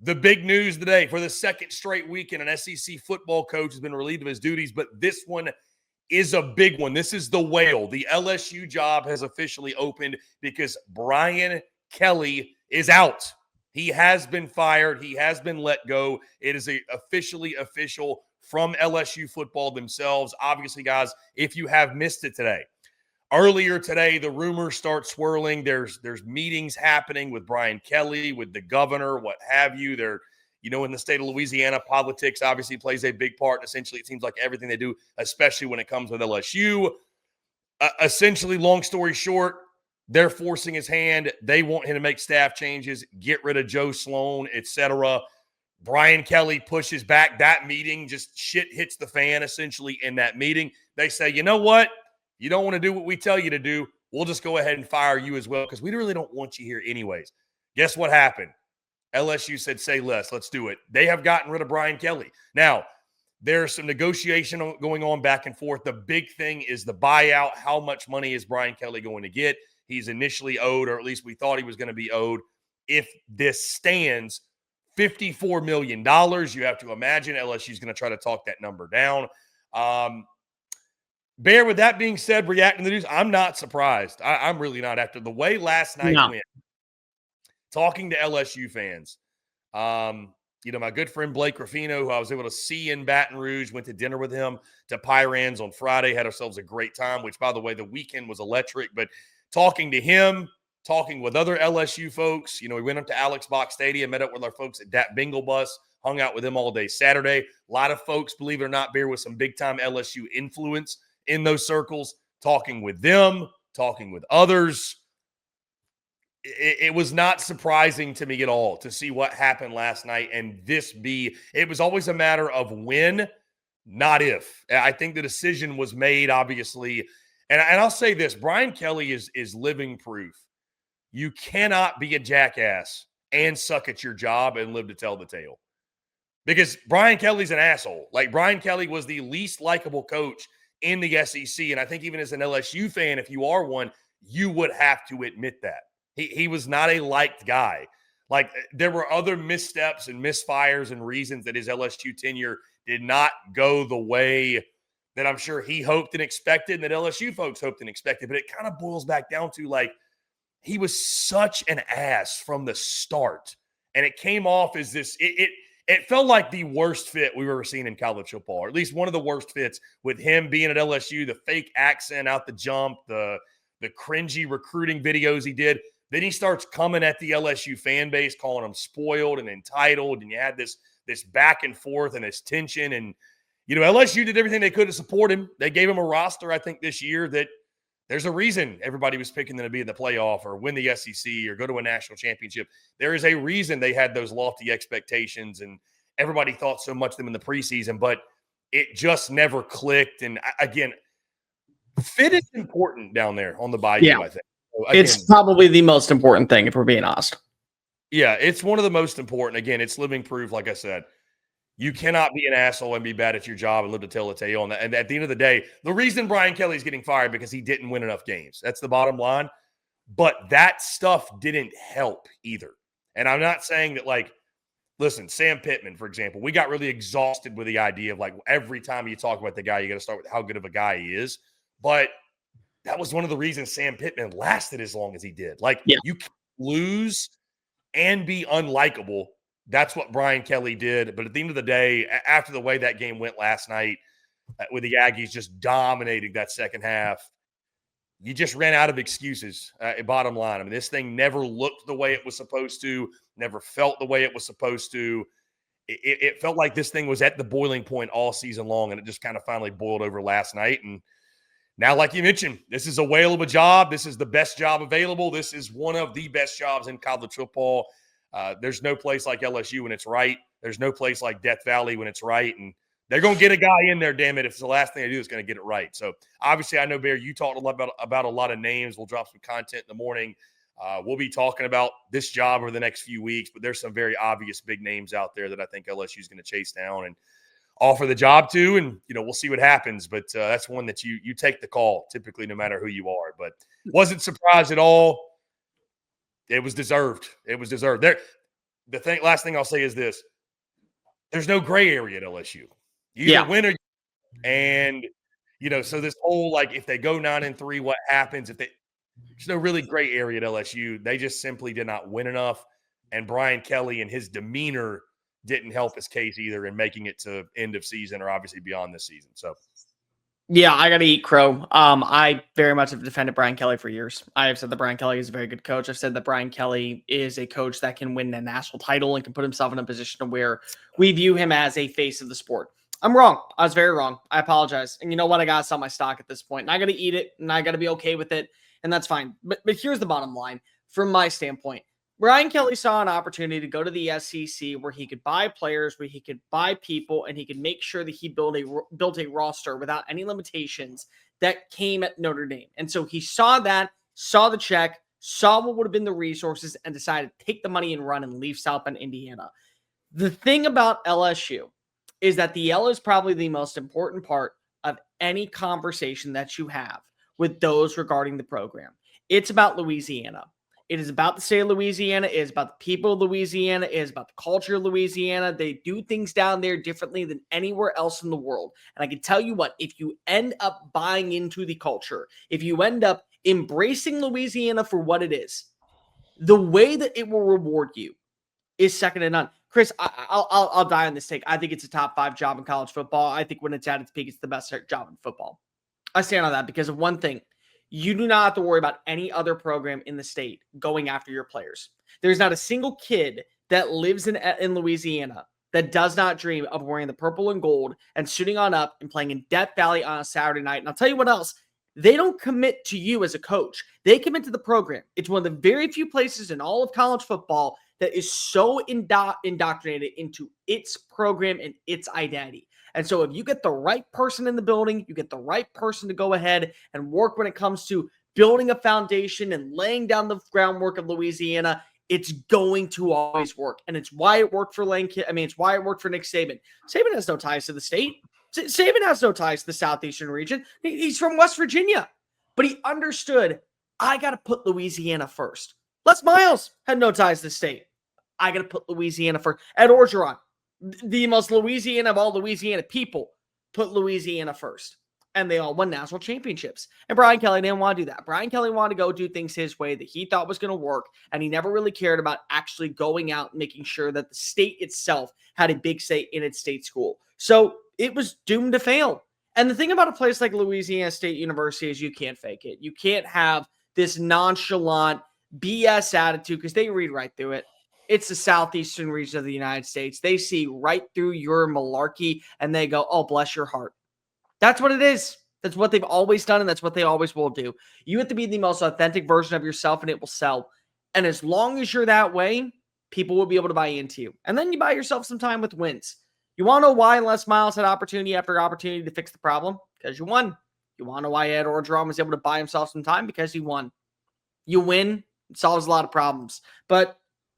The big news today: for the second straight weekend, an SEC football coach has been relieved of his duties, but this one is a big one. This is the whale. The LSU job has officially opened because Brian Kelly is out. He has been fired. He has been let go. It is officially official from LSU football themselves. Obviously, guys, if you have missed it today, earlier today, the rumors start swirling. There's meetings happening with Brian Kelly, with the governor, what have you. They're, in the state of Louisiana, politics obviously plays a big part. Essentially, it seems like everything they do, especially when it comes with LSU. Essentially, long story short, they're forcing his hand. They want him to make staff changes, get rid of Joe Sloan, etc. Brian Kelly pushes back. That meeting, just shit hits the fan essentially in that meeting. They say, you know what? You don't want to do what we tell you to do. We'll just go ahead and fire you as well because we really don't want you here anyways. Guess what happened? LSU said, say less. Let's do it. They have gotten rid of Brian Kelly. Now, there's some negotiation going on back and forth. The big thing is the buyout. How much money is Brian Kelly going to get? He's initially owed, or at least we thought he was going to be owed. If this stands, $54 million. You have to imagine LSU is going to try to talk that number down. Bear, with that being said, reacting to the news, I'm not surprised. I'm really not. After the way last night went, talking to LSU fans, my good friend Blake Ruffino, who I was able to see in Baton Rouge, went to dinner with him to Pyran's on Friday, had ourselves a great time, which, by the way, the weekend was electric. But talking to him, talking with other LSU folks, we went up to Alex Box Stadium, met up with our folks at Dat Bingle Bus, hung out with them all day Saturday. A lot of folks, believe it or not, Bear, with some big-time LSU influence in those circles, talking with them, talking with others. It was not surprising to me at all to see what happened last night and it was always a matter of when, not if. I think the decision was made, obviously. And I'll say this, Brian Kelly is living proof. You cannot be a jackass and suck at your job and live to tell the tale. Because Brian Kelly's an asshole. Like, Brian Kelly was the least likable coach in the SEC. And I think even as an LSU fan, if you are one, you would have to admit that. He was not a liked guy. Like, there were other missteps and misfires and reasons that his LSU tenure did not go the way that I'm sure he hoped and expected and that LSU folks hoped and expected. But it kind of boils back down to, like, he was such an ass from the start. And it came off as this, it felt like the worst fit we've ever seen in college football, or at least one of the worst fits, with him being at LSU, the fake accent out the jump, the cringy recruiting videos he did. Then he starts coming at the LSU fan base, calling them spoiled and entitled. And you had this back and forth and this tension. And, LSU did everything they could to support him. They gave him a roster, I think, this year that there's a reason everybody was picking them to be in the playoff or win the SEC or go to a national championship. There is a reason they had those lofty expectations and everybody thought so much of them in the preseason, but it just never clicked. And again, fit is important down there on the Bayou, I think. So again, it's probably the most important thing, if we're being honest. Yeah, it's one of the most important. Again, it's living proof, like I said. You cannot be an asshole and be bad at your job and live to tell the tale. And at the end of the day, the reason Brian Kelly's getting fired because he didn't win enough games. That's the bottom line. But that stuff didn't help either. And I'm not saying that, like, listen, Sam Pittman, for example, we got really exhausted with the idea of, like, every time you talk about the guy, you got to start with how good of a guy he is. But that was one of the reasons Sam Pittman lasted as long as he did. Like, you can't lose and be unlikable. That's what Brian Kelly did. But at the end of the day, after the way that game went last night, with the Aggies just dominating that second half, you just ran out of excuses, bottom line. I mean, this thing never looked the way it was supposed to, never felt the way it was supposed to. It felt like this thing was at the boiling point all season long, and it just kind of finally boiled over last night. And now, like you mentioned, this is a whale of a job. This is the best job available. This is one of the best jobs in college football. There's no place like LSU when it's right. There's no place like Death Valley when it's right. And they're going to get a guy in there, damn it. If it's the last thing they do, is going to get it right. So, obviously, I know, Bear, you talked a lot about a lot of names. We'll drop some content in the morning. We'll be talking about this job over the next few weeks, but there's some very obvious big names out there that I think LSU is going to chase down and offer the job to. And, we'll see what happens. But that's one that you take the call, typically, no matter who you are. But wasn't surprised at all. It was deserved. It was deserved. last thing I'll say is this. There's no gray area at LSU. You either win or and so this whole if they go 9-3, what happens there's no really gray area at LSU. They just simply did not win enough. And Brian Kelly and his demeanor didn't help his case either in making it to end of season or obviously beyond this season. So yeah, I got to eat crow. I very much have defended Brian Kelly for years. I have said that Brian Kelly is a very good coach. I've said that Brian Kelly is a coach that can win a national title and can put himself in a position where we view him as a face of the sport. I'm wrong. I was very wrong. I apologize. And you know what? I got to sell my stock at this point. And I got to eat it, and I got to be okay with it, and that's fine. But here's the bottom line from my standpoint. Brian Kelly saw an opportunity to go to the SEC where he could buy players, where he could buy people, and he could make sure that he built a roster without any limitations that came at Notre Dame. And so he saw that, saw the check, saw what would have been the resources, and decided to take the money and run and leave South Bend, Indiana. The thing about LSU is that the L is probably the most important part of any conversation that you have with those regarding the program. It's about Louisiana. It is about the state of Louisiana. It is about the people of Louisiana. It is about the culture of Louisiana. They do things down there differently than anywhere else in the world. And I can tell you what, if you end up buying into the culture, if you end up embracing Louisiana for what it is, the way that it will reward you is second to none. Chris, I'll die on this take. I think it's a top 5 job in college football. I think when it's at its peak, it's the best job in football. I stand on that because of one thing. You do not have to worry about any other program in the state going after your players. There's not a single kid that lives in Louisiana that does not dream of wearing the purple and gold and shooting on up and playing in Death Valley on a Saturday night. And I'll tell you what else. They don't commit to you as a coach. They commit to the program. It's one of the very few places in all of college football that is so indoctrinated into its program and its identity. And so if you get the right person in the building, you get the right person to go ahead and work when it comes to building a foundation and laying down the groundwork of Louisiana, it's going to always work. And it's why it worked for it's why it worked for Nick Saban. Saban has no ties to the state. Saban has no ties to the Southeastern region. He's from West Virginia. But he understood, I got to put Louisiana first. Les Miles had no ties to the state. I got to put Louisiana first. Ed Orgeron, the most Louisiana of all Louisiana people, put Louisiana first. And they all won national championships. And Brian Kelly didn't want to do that. Brian Kelly wanted to go do things his way that he thought was going to work. And he never really cared about actually going out and making sure that the state itself had a big say in its state school. So it was doomed to fail. And the thing about a place like Louisiana State University is you can't fake it. You can't have this nonchalant BS attitude because they read right through it. It's the southeastern region of the United States. They see right through your malarkey and they go, oh, bless your heart. That's what it is. That's what they've always done, and that's what they always will do. You have to be the most authentic version of yourself, and it will sell. And as long as you're that way, people will be able to buy into you. And then you buy yourself some time with wins. You want to know why Les Miles had opportunity after opportunity to fix the problem? Because you won. You want to know why Ed Orgeron was able to buy himself some time? Because he won. You win, it solves a lot of problems. But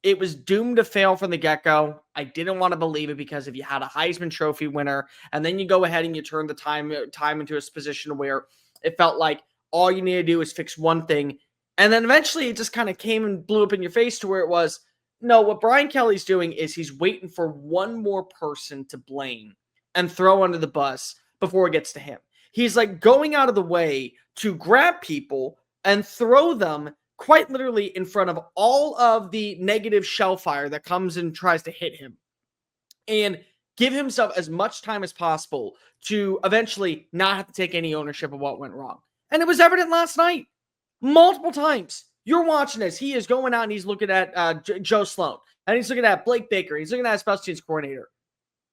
it was doomed to fail from the get-go. I didn't want to believe it because if you had a Heisman Trophy winner and then you go ahead and you turn the time into a position where it felt like all you need to do is fix one thing. And then eventually it just kind of came and blew up in your face to where it was, no, what Brian Kelly's doing is he's waiting for one more person to blame and throw under the bus before it gets to him. He's like going out of the way to grab people and throw them quite literally in front of all of the negative shell fire that comes and tries to hit him and give himself as much time as possible to eventually not have to take any ownership of what went wrong. And it was evident last night, multiple times. You're watching this. He is going out and he's looking at Joe Sloan, and he's looking at Blake Baker. He's looking at special teams coordinator.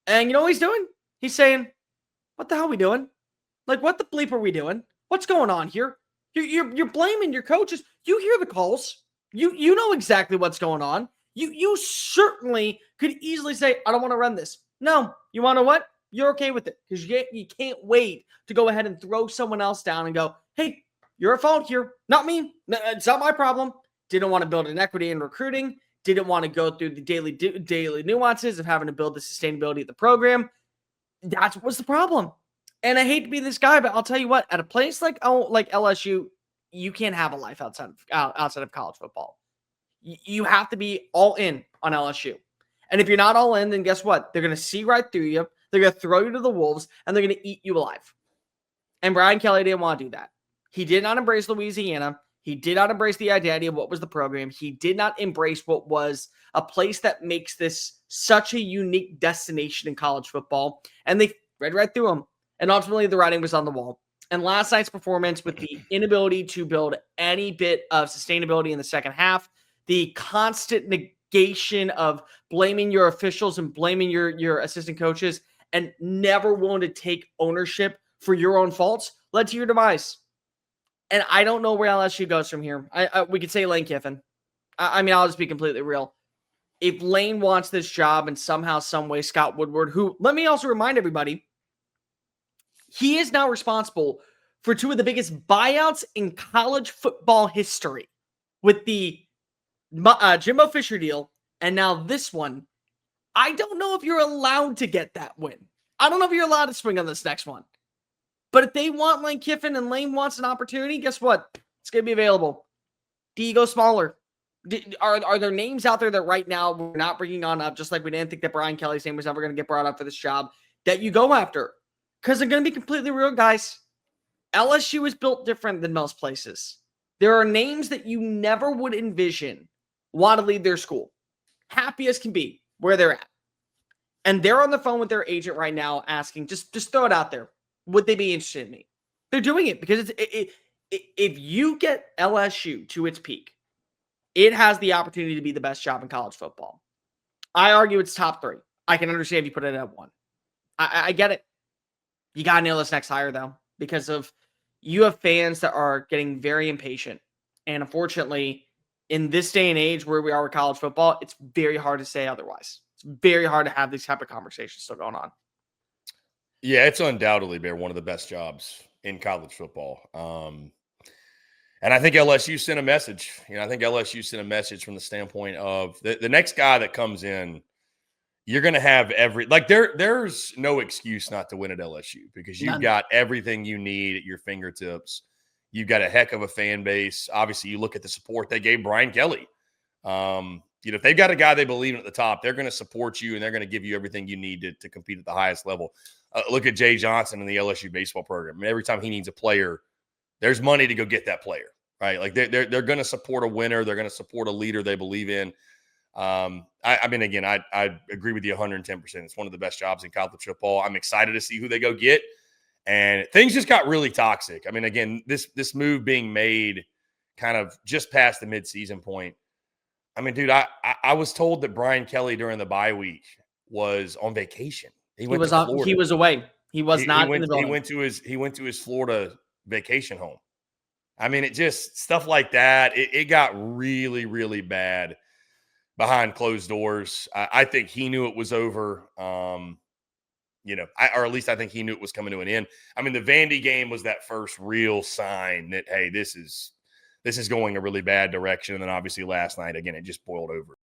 And you know what he's doing? He's saying, what the hell are we doing? Like, what the bleep are we doing? What's going on here? You're blaming your coaches. You hear the calls. You know exactly what's going on. You certainly could easily say, I don't want to run this. No, you want to what? You're okay with it because you can't wait to go ahead and throw someone else down and go, hey, you're at fault here. Not me. It's not my problem. Didn't want to build an equity in recruiting. Didn't want to go through the daily nuances of having to build the sustainability of the program. That's what was the problem. And I hate to be this guy, but I'll tell you what, at a place like LSU, you can't have a life outside of college football. You have to be all in on LSU. And if you're not all in, then guess what? They're going to see right through you. They're going to throw you to the wolves, and they're going to eat you alive. And Brian Kelly didn't want to do that. He did not embrace Louisiana. He did not embrace the identity of what was the program. He did not embrace what was a place that makes this such a unique destination in college football. And they read right through him. And ultimately, the writing was on the wall. And last night's performance, with the inability to build any bit of sustainability in the second half, the constant negation of blaming your officials and blaming your assistant coaches and never willing to take ownership for your own faults, led to your demise. And I don't know where LSU goes from here. We could say Lane Kiffin. I mean, I'll just be completely real. If Lane wants this job and somehow, some way, Scott Woodward, who, let me also remind everybody, he is now responsible for two of the biggest buyouts in college football history, with the Jimbo Fisher deal and now this one. I don't know if you're allowed to get that win. I don't know if you're allowed to swing on this next one. But if they want Lane Kiffin and Lane wants an opportunity, guess what? It's going to be available. Do you go smaller? Are there names out there that right now we're not bringing on up, just like we didn't think that Brian Kelly's name was ever going to get brought up for this job, that you go after? Because I'm going to be completely real, guys. LSU is built different than most places. There are names that you never would envision want to leave their school. Happy as can be where they're at. And they're on the phone with their agent right now asking, just throw it out there. Would they be interested in me? They're doing it because if you get LSU to its peak, it has the opportunity to be the best job in college football. I argue it's top 3. I can understand if you put it at 1. I get it. You got to nail this next hire, though, because of you have fans that are getting very impatient. And unfortunately, in this day and age where we are with college football, it's very hard to say otherwise. It's very hard to have these type of conversations still going on. Yeah, it's undoubtedly been one of the best jobs in college football. And I think LSU sent a message. I think LSU sent a message from the standpoint of the next guy that comes in, you're going to have there's no excuse not to win at LSU because you've got everything you need at your fingertips. You've got a heck of a fan base. Obviously, you look at the support they gave Brian Kelly. If they've got a guy they believe in at the top, they're going to support you and they're going to give you everything you need to compete at the highest level. Look at Jay Johnson in the LSU baseball program. I mean, every time he needs a player, there's money to go get that player, right? Like they're going to support a winner. They're going to support a leader they believe in. I mean, again, I agree with you 110%. It's one of the best jobs in college football. I'm excited to see who they go get. And things just got really toxic. I mean, again, this move being made kind of just past the midseason point. I mean, dude, I was told that Brian Kelly during the bye week was on vacation. He was away. He was not in the building. He went to his Florida vacation home. I mean, it just stuff like that. It got really, really bad behind closed doors. I think he knew it was over. Or at least I think he knew it was coming to an end. I mean, the Vandy game was that first real sign that, hey, this is going a really bad direction. And then obviously last night, again, it just boiled over.